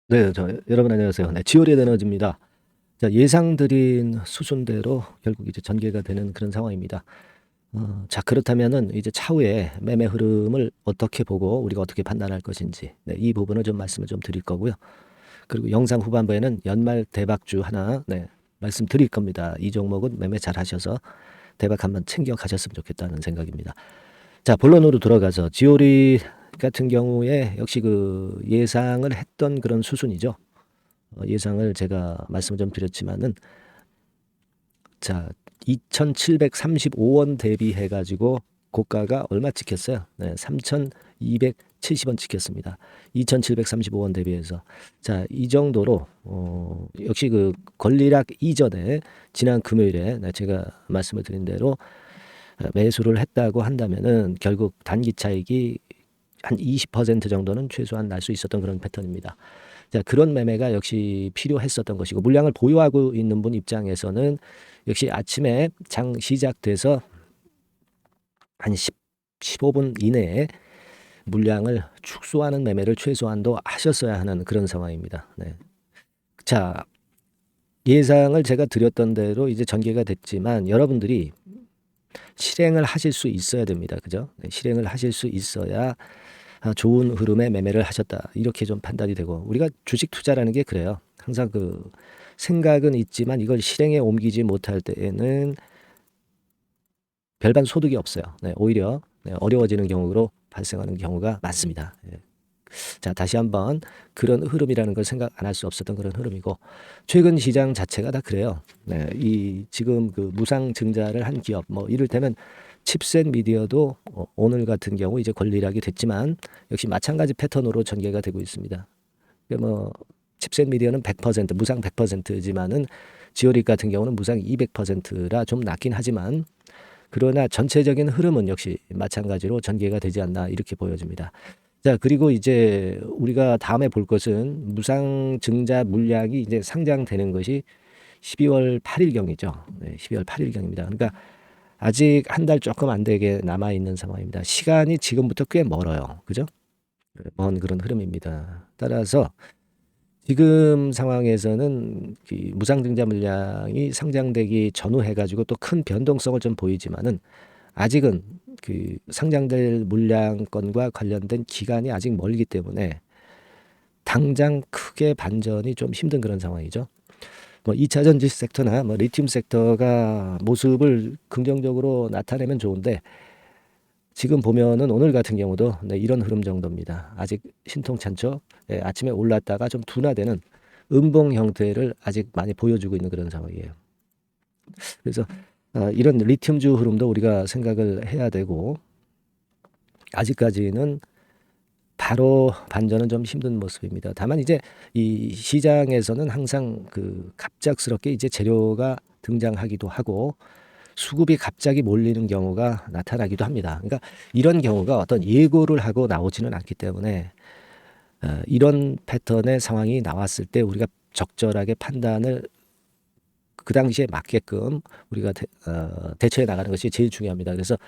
네. 여러분 안녕하세요. 네. 지오리 에너지입니다. 자, 예상드린 수순대로 결국 이제 전개가 되는 그런 상황입니다. 자, 그렇다면은 이제 차후에 매매 흐름을 어떻게 보고 우리가 어떻게 판단할 것인지, 네, 이 부분을 좀 말씀을 좀 드릴 거고요. 그리고 영상 후반부에는 연말 대박주 하나, 네, 말씀드릴 겁니다. 이 종목은 매매 잘 하셔서 대박 한번 챙겨 가셨으면 좋겠다는 생각입니다. 자, 본론으로 들어가서 지오리 같은 경우에 역시 그 예상을 했던 그런 수순이죠. 예상을 제가 말씀을 좀 드렸지만은, 자, 2,735원 대비해 가지고 고가가 얼마 찍혔어요? 네, 3,270원 찍혔습니다. 2,735원 대비해서. 자, 이 정도로 역시 그 권리락 이전에 지난 금요일에, 네, 제가 말씀을 드린 대로 매수를 했다고 한다면은 결국 단기 차익이 한 20% 정도는 최소한 날 수 있었던 그런 패턴입니다. 자, 그런 매매가 역시 필요했었던 것이고, 물량을 보유하고 있는 분 입장에서는 역시 아침에 장 시작돼서 한 15분 이내에 물량을 축소하는 매매를 최소한도 하셨어야 하는 그런 상황입니다. 네. 자, 예상을 제가 드렸던 대로 이제 전개가 됐지만 여러분들이 실행을 하실 수 있어야 됩니다. 그죠? 네, 실행을 하실 수 있어야 좋은 흐름의 매매를 하셨다, 이렇게 좀 판단이 되고, 우리가 주식 투자라는 게 그래요. 항상 그 생각은 있지만 이걸 실행에 옮기지 못할 때에는 별반 소득이 없어요. 네, 오히려 어려워지는 경우로 발생하는 경우가 많습니다. 예. 자, 다시 한번 그런 흐름이라는 걸 생각 안 할 수 없었던 그런 흐름이고, 최근 시장 자체가 다 그래요. 네, 이 지금 그 무상 증자를 한 기업, 뭐 이를테면 칩셋 미디어도 오늘 같은 경우 이제 권리락이 됐지만 역시 마찬가지 패턴으로 전개가 되고 있습니다. 뭐 칩셋 미디어는 100% 무상 100%지만은 지오릭 같은 경우는 무상 200%라 좀 낮긴 하지만, 그러나 전체적인 흐름은 역시 마찬가지로 전개가 되지 않나 이렇게 보여집니다. 자, 그리고 이제 우리가 다음에 볼 것은 무상 증자 물량이 이제 상장되는 것이 12월 8일경이죠. 네, 12월 8일경입니다. 그러니까 아직 한 달 조금 안 되게 남아 있는 상황입니다. 시간이 지금부터 꽤 멀어요. 그죠? 먼 그런 흐름입니다. 따라서 지금 상황에서는 이 무상증자 물량이 상장되기 전후 해가지고 또 큰 변동성을 좀 보이지만은, 아직은 그 상장될 물량권과 관련된 기간이 아직 멀기 때문에 당장 크게 반전이 좀 힘든 그런 상황이죠. 뭐 2차 전지 섹터나 뭐 리튬 섹터가 모습을 긍정적으로 나타내면 좋은데, 지금 보면은 오늘 같은 경우도 네, 이런 흐름 정도입니다. 아직 신통찮죠. 예, 아침에 올랐다가 좀 둔화되는 음봉 형태를 아직 많이 보여주고 있는 그런 상황이에요. 그래서 이런 리튬주 흐름도 우리가 생각을 해야 되고, 아직까지는 바로 반전은 좀 힘든 모습입니다. 다만 이제 이 시장에서는 항상 그 갑작스럽게 이제 재료가 등장하기도 하고 수급이 갑자기 몰리는 경우가 나타나기도 합니다. 그러니까 이런 경우가 어떤 예고를 하고 나오지는 않기 때문에 이런 패턴의 상황이 나왔을 때 우리가 적절하게 판단을 그 당시에 맞게끔 우리가 대처해 나가는 것이 제일 중요합니다. 그래서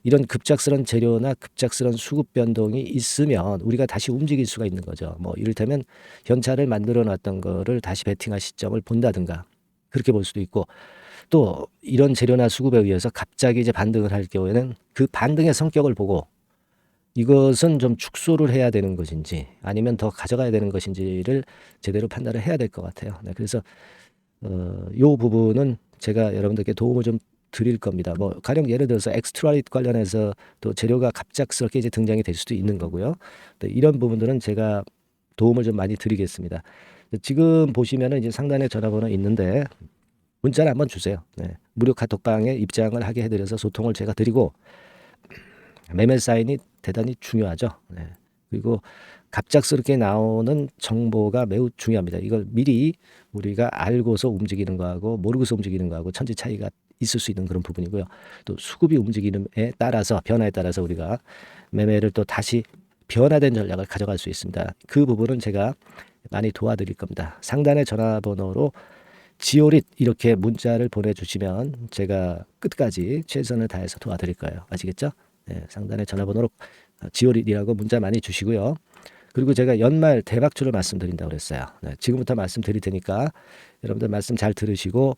이런 급작스런 재료나 급작스런 수급 변동이 있으면 우리가 다시 움직일 수가 있는 거죠. 뭐 이를테면 현찰을 만들어 놨던 거를 다시 베팅할 시점을 본다든가, 그렇게 볼 수도 있고, 또 이런 재료나 수급에 의해서 갑자기 이제 반등을 할 경우에는 그 반등의 성격을 보고 이것은 좀 축소를 해야 되는 것인지 아니면 더 가져가야 되는 것인지를 제대로 판단을 해야 될 것 같아요. 네, 그래서 요 부분은 제가 여러분들께 도움을 좀 드릴 겁니다. 뭐 가령 예를 들어서 엑스트라릿 관련해서 또 재료가 갑작스럽게 이제 등장이 될 수도 있는 거고요. 또 이런 부분들은 제가 도움을 좀 많이 드리겠습니다. 지금 보시면은 이제 상단에 전화번호 있는데 문자를 한번 주세요. 네. 무료 카톡방에 입장을 하게 해드려서 소통을 제가 드리고, 매매 사인이 대단히 중요하죠. 네. 그리고 갑작스럽게 나오는 정보가 매우 중요합니다. 이걸 미리 우리가 알고서 움직이는 거하고 모르고서 움직이는 거하고 천지 차이가 있을 수 있는 그런 부분이고요. 또 수급이 움직임에 따라서 변화에 따라서 우리가 매매를 또 다시 변화된 전략을 가져갈 수 있습니다. 그 부분은 제가 많이 도와드릴 겁니다. 상단의 전화번호로 지오릿 이렇게 문자를 보내주시면 제가 끝까지 최선을 다해서 도와드릴 거예요. 아시겠죠? 네, 상단의 전화번호로 지오릿이라고 문자 많이 주시고요. 그리고 제가 연말 대박주를 말씀드린다고 그랬어요. 네, 지금부터 말씀드릴 테니까 여러분들 말씀 잘 들으시고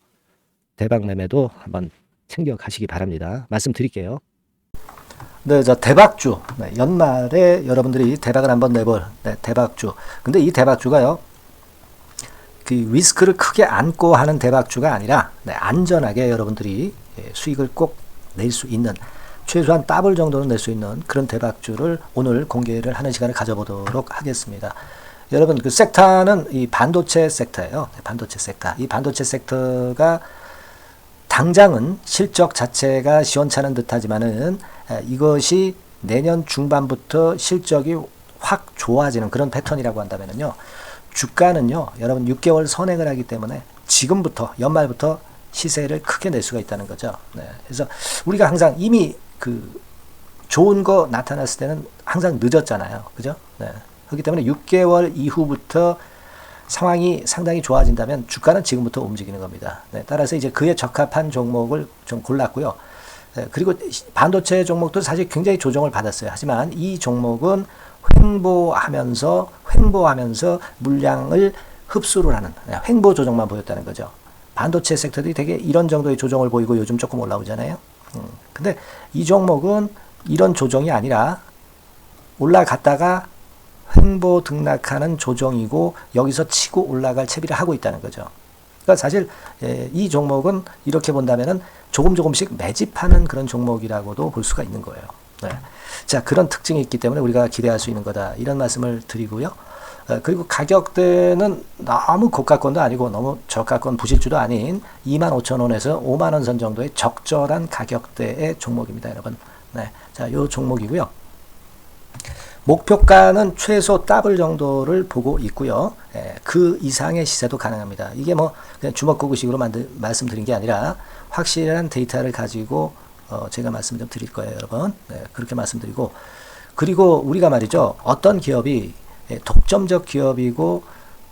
대박 매매도 한번 챙겨 가시기 바랍니다. 말씀드릴게요. 네, 저 대박주. 네, 연말에 여러분들이 대박을 한번 내볼 대박주. 근데 이 대박주가요, 그 리스크를 크게 안고 하는 대박주가 아니라 안전하게 여러분들이 수익을 꼭 낼 수 있는, 최소한 더블 정도는 낼 수 있는 그런 대박주를 오늘 공개를 하는 시간을 가져보도록 하겠습니다. 여러분, 그 섹터는 이 반도체 섹터예요. 반도체 섹터. 이 반도체 섹터가 당장은 실적 자체가 시원찮은 듯하지만은 이것이 내년 중반부터 실적이 확 좋아지는 그런 패턴이라고 한다면요, 주가는요, 여러분 6개월 선행을 하기 때문에 지금부터 연말부터 시세를 크게 낼 수가 있다는 거죠. 네. 그래서 우리가 항상 이미 그 좋은 거 나타났을 때는 항상 늦었잖아요. 그죠? 네. 그렇기 때문에 6개월 이후부터 상황이 상당히 좋아진다면 주가는 지금부터 움직이는 겁니다. 네. 따라서 이제 그에 적합한 종목을 좀 골랐고요. 네. 그리고 반도체 종목도 사실 굉장히 조정을 받았어요. 하지만 이 종목은 횡보하면서 물량을 흡수를 하는 횡보 조정만 보였다는 거죠. 반도체 섹터들이 되게 이런 정도의 조정을 보이고 요즘 조금 올라오잖아요. 근데 이 종목은 이런 조정이 아니라 올라갔다가 횡보 등락하는 조정이고 여기서 치고 올라갈 채비를 하고 있다는 거죠. 그러니까 사실 이 종목은 이렇게 본다면은 조금씩 매집하는 그런 종목이라고도 볼 수가 있는 거예요. 네. 자, 그런 특징이 있기 때문에 우리가 기대할 수 있는 거다, 이런 말씀을 드리고요. 그리고 가격대는 너무 고가권도 아니고 너무 저가권 부실주도 아닌 25,000원에서 50,000원 선 정도의 적절한 가격대의 종목입니다, 여러분. 네. 자, 요 종목이고요. 목표가는 최소 더블 정도를 보고 있고요. 그 이상의 시세도 가능합니다. 이게 뭐 그냥 주먹구구식으로 말씀드린 게 아니라 확실한 데이터를 가지고 제가 말씀 좀 드릴 거예요, 여러분. 네, 그렇게 말씀드리고, 그리고 우리가 말이죠, 어떤 기업이 독점적 기업이고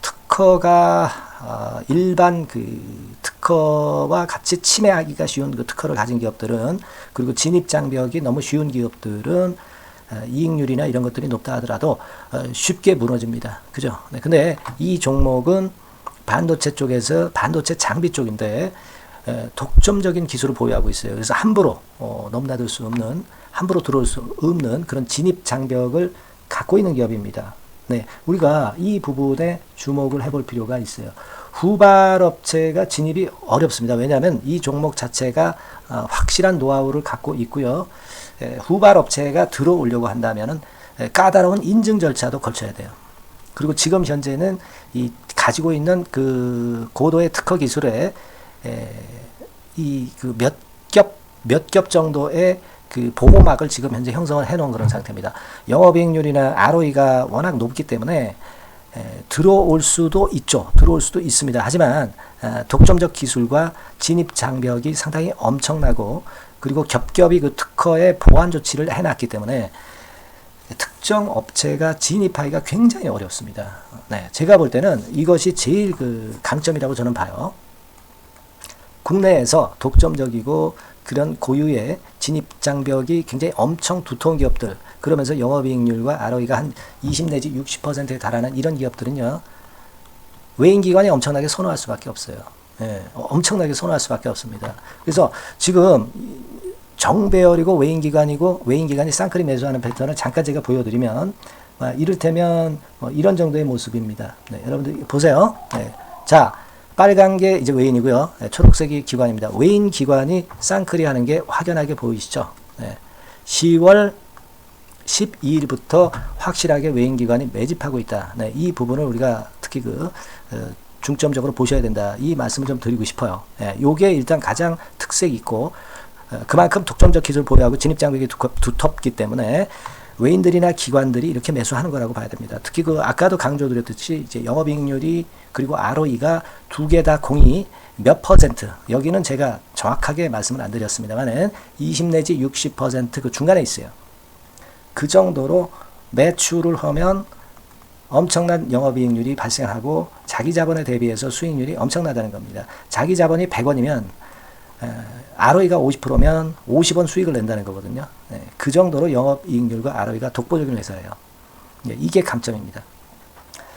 특허가 일반 그 특허와 같이 침해하기가 쉬운 그 특허를 가진 기업들은, 그리고 진입 장벽이 너무 쉬운 기업들은 이익률이나 이런 것들이 높다 하더라도 쉽게 무너집니다. 그죠? 네, 근데 이 종목은 반도체 쪽에서 반도체 장비 쪽인데 독점적인 기술을 보유하고 있어요. 그래서 함부로 넘나들 수 없는, 함부로 들어올 수 없는 그런 진입 장벽을 갖고 있는 기업입니다. 네, 우리가 이 부분에 주목을 해볼 필요가 있어요. 후발업체가 진입이 어렵습니다. 왜냐하면 이 종목 자체가 확실한 노하우를 갖고 있고요. 후발업체가 들어오려고 한다면은 까다로운 인증 절차도 거쳐야 돼요. 그리고 지금 현재는 이 가지고 있는 그 고도의 특허 기술에 이 그 몇 겹 정도의 그 보호막을 지금 현재 형성을 해놓은 그런 상태입니다. 영업이익률이나 ROE가 워낙 높기 때문에 들어올 수도 있죠. 들어올 수도 있습니다. 하지만 독점적 기술과 진입 장벽이 상당히 엄청나고, 그리고 겹겹이 그 특허의 보완 조치를 해놨기 때문에 특정 업체가 진입하기가 굉장히 어렵습니다. 네, 제가 볼 때는 이것이 제일 그 강점이라고 저는 봐요. 국내에서 독점적이고 그런 고유의 진입 장벽이 굉장히 엄청 두터운 기업들, 그러면서 영업이익률과 ROE가 한 20 내지 60%에 달하는 이런 기업들은요, 외인기관이 엄청나게 선호할 수밖에 없어요. 예, 엄청나게 선호할 수밖에 없습니다. 그래서 지금 정배열이고 외인기관이고 외인기관이 쌍끌이 매수하는 패턴을 잠깐 제가 보여드리면 이를테면 이런 정도의 모습입니다. 네, 여러분들 보세요. 네, 자, 빨간 게 이제 외인이고요. 네, 초록색이 기관입니다. 외인 기관이 쌍끌이 하는 게 확연하게 보이시죠? 네, 10월 12일부터 확실하게 외인 기관이 매집하고 있다. 네, 이 부분을 우리가 특히 중점적으로 보셔야 된다, 이 말씀을 좀 드리고 싶어요. 네, 요게 일단 가장 특색이 있고, 그만큼 독점적 기술을 보유하고 진입장벽이 두텁기 때문에 외인들이나 기관들이 이렇게 매수하는 거라고 봐야 됩니다. 특히 아까도 강조드렸듯이 이제 영업이익률이 그리고 ROE가 두 개 다 공이 몇 퍼센트, 여기는 제가 정확하게 말씀을 안 드렸습니다만은 20 내지 60% 그 중간에 있어요. 그 정도로 매출을 하면 엄청난 영업이익률이 발생하고 자기 자본에 대비해서 수익률이 엄청나다는 겁니다. 자기 자본이 100원이면 ROE가 50%면 50원 수익을 낸다는 거거든요. 네, 그 정도로 영업이익률과 ROE가 독보적인 회사예요. 예, 이게 강점입니다.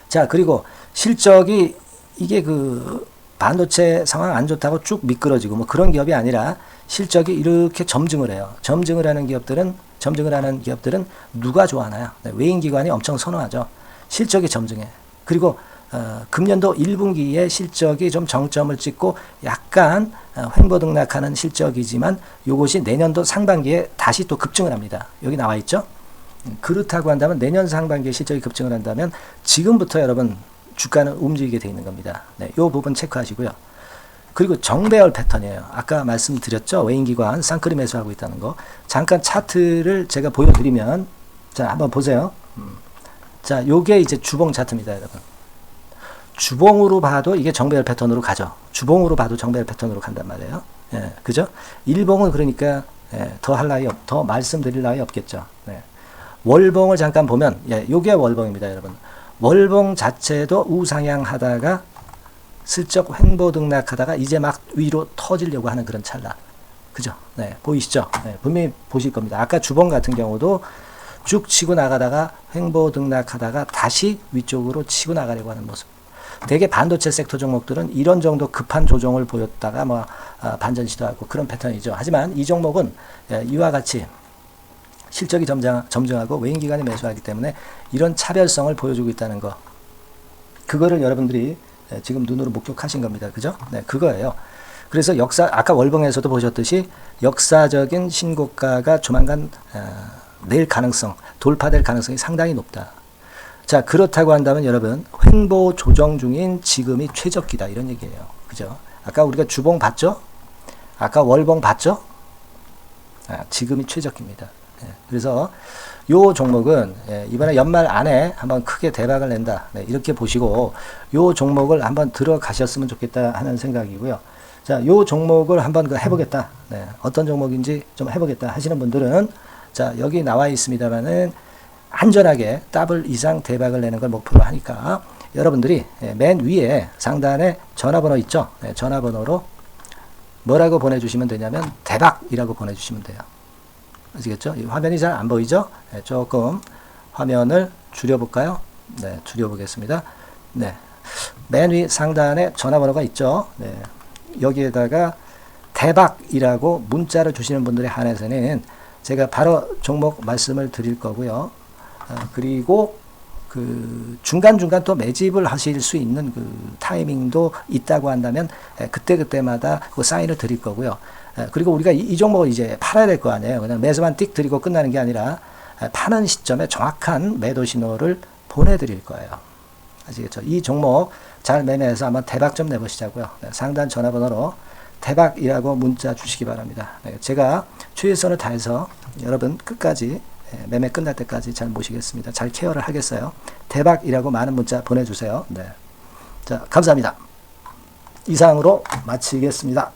자, 그리고 실적이 이게 그 반도체 상황 안 좋다고 쭉 미끄러지고 뭐 그런 기업이 아니라 실적이 이렇게 점증을 해요. 점증을 하는 기업들은 누가 좋아하나요? 네, 외인기관이 엄청 선호하죠. 실적이 점증해. 그리고 금년도 1분기에 실적이 좀 정점을 찍고 약간 횡보등락하는 실적이지만 이것이 내년도 상반기에 다시 또 급증을 합니다. 여기 나와 있죠. 그렇다고 한다면 내년 상반기에 실적이 급증을 한다면 지금부터 여러분 주가는 움직이게 돼 있는 겁니다. 네, 이 부분 체크하시고요. 그리고 정배열 패턴이에요. 아까 말씀드렸죠. 외인기관 쌍끌이 매수하고 있다는 거. 잠깐 차트를 제가 보여드리면 자 한번 보세요. 자, 요게 이제 주봉 차트입니다, 여러분. 주봉으로 봐도 이게 정배열 패턴으로 가죠. 주봉으로 봐도 정배열 패턴으로 간단 말이에요. 예, 그죠? 일봉은 그러니까 더 할 나위 더 말씀드릴 나위 없겠죠. 네. 월봉을 잠깐 보면 요게 월봉입니다, 여러분. 월봉 자체도 우상향 하다가 슬쩍 횡보등락하다가 이제 막 위로 터지려고 하는 그런 찰나. 그죠? 네, 보이시죠? 네, 분명히 보실 겁니다. 아까 주봉 같은 경우도 쭉 치고 나가다가 횡보등락하다가 다시 위쪽으로 치고 나가려고 하는 모습. 대개 반도체 섹터 종목들은 이런 정도 급한 조정을 보였다가 뭐 반전 시도하고 그런 패턴이죠. 하지만 이 종목은 이와 같이 실적이 점증하고 외인기관이 매수하기 때문에 이런 차별성을 보여주고 있다는 거. 그거를 여러분들이 지금 눈으로 목격하신 겁니다. 그죠? 네, 그거예요. 그래서 아까 월봉에서도 보셨듯이 역사적인 신고가가 조만간 낼 가능성, 돌파될 가능성이 상당히 높다. 자, 그렇다고 한다면 여러분, 횡보 조정 중인 지금이 최적기다. 이런 얘기예요. 그죠? 아까 우리가 주봉 봤죠? 아까 월봉 봤죠? 지금이 최적기입니다. 그래서 요 종목은 이번에 연말 안에 한번 크게 대박을 낸다. 네, 이렇게 보시고 요 종목을 한번 들어가셨으면 좋겠다 하는 생각이고요. 자, 요 종목을 한번 해보겠다. 네, 어떤 종목인지 좀 해보겠다 하시는 분들은 자, 여기 나와 있습니다만은 안전하게 더블 이상 대박을 내는 걸 목표로 하니까 여러분들이 맨 위에 상단에 전화번호 있죠? 네, 전화번호로 뭐라고 보내주시면 되냐면 대박이라고 보내주시면 돼요. 아시겠죠? 이 화면이 잘 안 보이죠? 네, 조금 화면을 줄여볼까요? 네, 줄여보겠습니다. 네, 맨 위 상단에 전화번호가 있죠? 네, 여기에다가 대박이라고 문자를 주시는 분들에 한해서는 제가 바로 종목 말씀을 드릴 거고요. 그리고 그 중간중간 또 매집을 하실 수 있는 그 타이밍도 있다고 한다면 그때마다 그 사인을 드릴 거고요. 그리고 우리가 이 종목을 이제 팔아야 될 거 아니에요. 그냥 매수만 띡 드리고 끝나는 게 아니라 파는 시점에 정확한 매도 신호를 보내드릴 거예요. 아시겠죠? 이 종목 잘 매매해서 한번 대박 좀 내보시자고요. 상단 전화번호로 대박이라고 문자 주시기 바랍니다. 제가 최선을 다해서 여러분 끝까지 매매 끝날 때까지 잘 모시겠습니다. 잘 케어를 하겠어요. 대박이라고 많은 문자 보내주세요. 네. 자, 감사합니다. 이상으로 마치겠습니다.